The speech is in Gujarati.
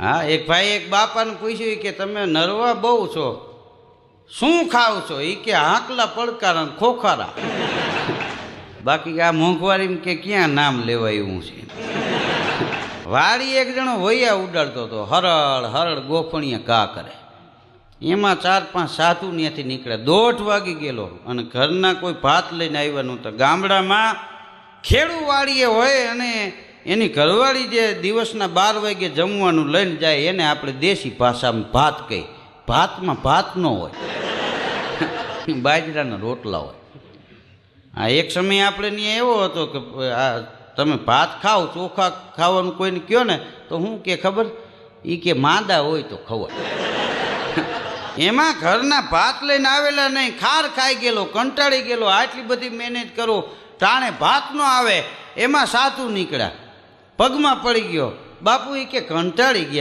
હા, એક ભાઈ એક બાપાને પૂછ્યું કે તમે નરવા બહુ છો, શું ખાવ છો? એ કે હાંકલા પડકારા ને ખોખારા. બાકી આ મોંઘવારી કે ક્યાં નામ લેવાય એવું છે. વાડી એક જણો વૈયા ઉડાડતો હતો, હરળ હરળ ગોફણીએ ઘા કરે. એમાં 4-5 સાધુ ત્યાંથી નીકળ્યા. 1:30 વાગી ગયેલો અને ઘરના કોઈ ભાત લઈને આવ્યા નહોતા. ગામડામાં ખેડૂવાડીએ હોય અને એની ઘરવાળી જે દિવસના 12 વાગે જમવાનું લઈને જાય એને આપણે દેશી ભાષામાં ભાત કહી. ભાતમાં ભાત ન હોય, બાજરાના રોટલા હોય. આ એક સમય આપણે ત્યાં એવો હતો કે આ તમે ભાત ખાઓ, ચોખા ખાવાનું કોઈને કહો ને તો શું કે ખબર? એ કે માંદા હોય તો ખવાય. એમાં ઘરના ભાત લઈને આવેલા નહીં, ખાર ખાઈ ગયેલો, કંટાળી ગયેલો, આટલી બધી મહેનત કરો ટાણે ભાત ન આવે. એમાં સાધુ નીકળ્યા, પગમાં પડી ગયો. બાપુ એ કે કંટાળી ગયા.